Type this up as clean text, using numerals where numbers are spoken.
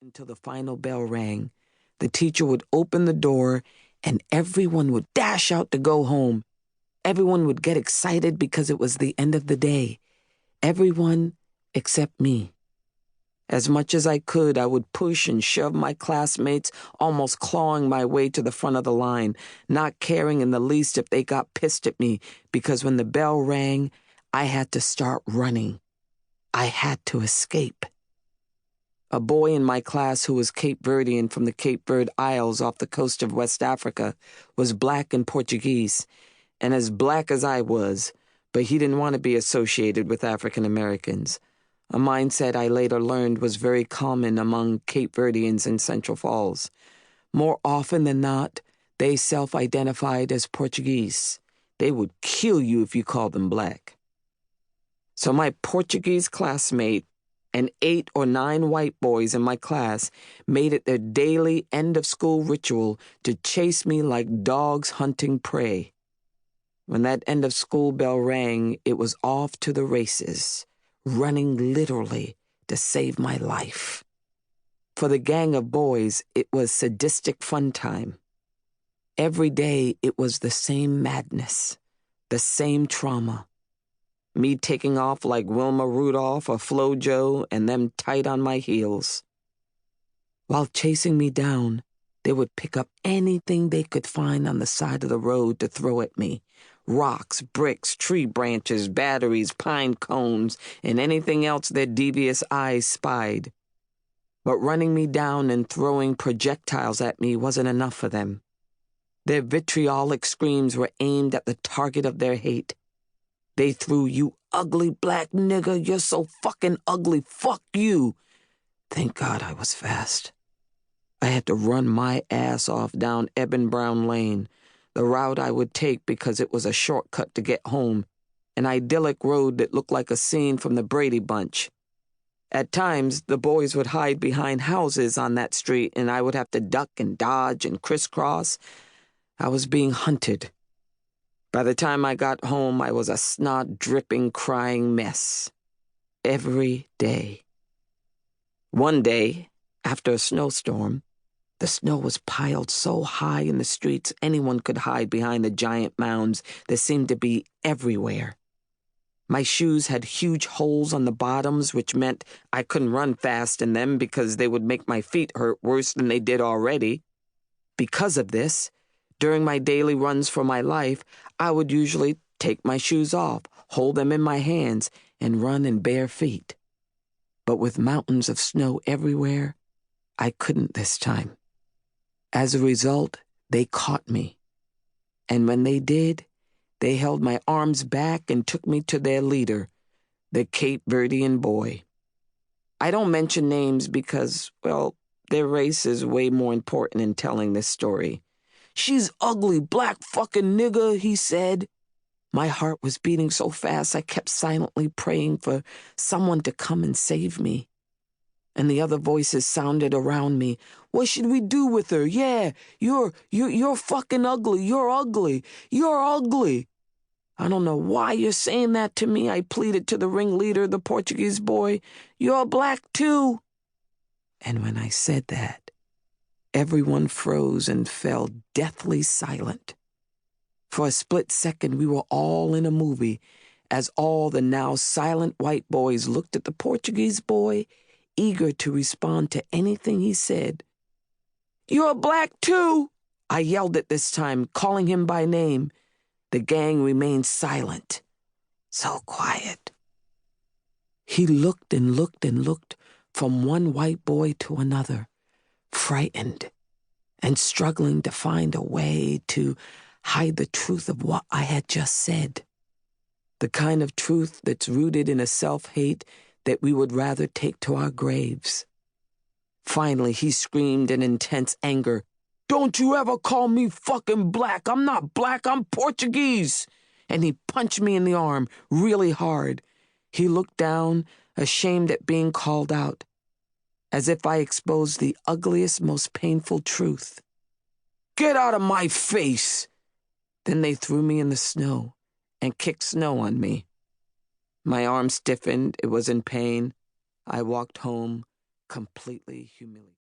until the final bell rang. The teacher would open the door and everyone would dash out to go home. Everyone would get excited because it was the end of the day. Everyone except me. As much as I could, I would push and shove my classmates, almost clawing my way to the front of the line, not caring in the least if they got pissed at me, because when the bell rang, I had to start running. I had to escape. A boy in my class who was Cape Verdean from the Cape Verde Isles off the coast of West Africa was black and Portuguese, and as black as I was, but he didn't want to be associated with African Americans, a mindset I later learned was very common among Cape Verdeans in Central Falls. More often than not, they self-identified as Portuguese. They would kill you if you called them black. So my Portuguese classmate and 8 or 9 white boys in my class made it their daily end-of-school ritual to chase me like dogs hunting prey. When that end-of-school bell rang, it was off to the races, running literally to save my life. For the gang of boys, it was sadistic fun time. Every day, it was the same madness, the same trauma. Me taking off like Wilma Rudolph or Flo-Jo and them tight on my heels. While chasing me down, they would pick up anything they could find on the side of the road to throw at me. Rocks, bricks, tree branches, batteries, pine cones, and anything else their devious eyes spied. But running me down and throwing projectiles at me wasn't enough for them. Their vitriolic screams were aimed at the target of their hate. They threw, "You ugly black nigger, you're so fucking ugly, fuck you." Thank God I was fast. I had to run my ass off down Eben Brown Lane, the route I would take because it was a shortcut to get home, an idyllic road that looked like a scene from the Brady Bunch. At times, the boys would hide behind houses on that street and I would have to duck and dodge and crisscross. I was being hunted. By the time I got home, I was a snot-dripping, crying mess. Every day. One day, after a snowstorm, the snow was piled so high in the streets anyone could hide behind the giant mounds that seemed to be everywhere. My shoes had huge holes on the bottoms, which meant I couldn't run fast in them because they would make my feet hurt worse than they did already. Because of this, during my daily runs for my life, I would usually take my shoes off, hold them in my hands, and run in bare feet. But with mountains of snow everywhere, I couldn't this time. As a result, they caught me. And when they did, they held my arms back and took me to their leader, the Cape Verdean boy. I don't mention names because, well, their race is way more important in telling this story. "She's ugly, black fucking nigger," he said. My heart was beating so fast I kept silently praying for someone to come and save me. And the other voices sounded around me. "What should we do with her? Yeah, you're fucking ugly. You're ugly. You're ugly." "I don't know why you're saying that to me," I pleaded to the ringleader, the Portuguese boy. "You're black too." And when I said that, everyone froze and fell deathly silent. For a split second, we were all in a movie, as all the now silent white boys looked at the Portuguese boy, eager to respond to anything he said. "You're black too," I yelled at this time, calling him by name. The gang remained silent, so quiet. He looked and looked and looked from one white boy to another, frightened and struggling to find a way to hide the truth of what I had just said. The kind of truth that's rooted in a self-hate that we would rather take to our graves. Finally, he screamed in intense anger, "Don't you ever call me fucking black. I'm not black, I'm Portuguese." And he punched me in the arm really hard. He looked down, ashamed at being called out, as if I exposed the ugliest, most painful truth. "Get out of my face!" Then they threw me in the snow and kicked snow on me. My arm stiffened, it was in pain. I walked home, completely humiliated.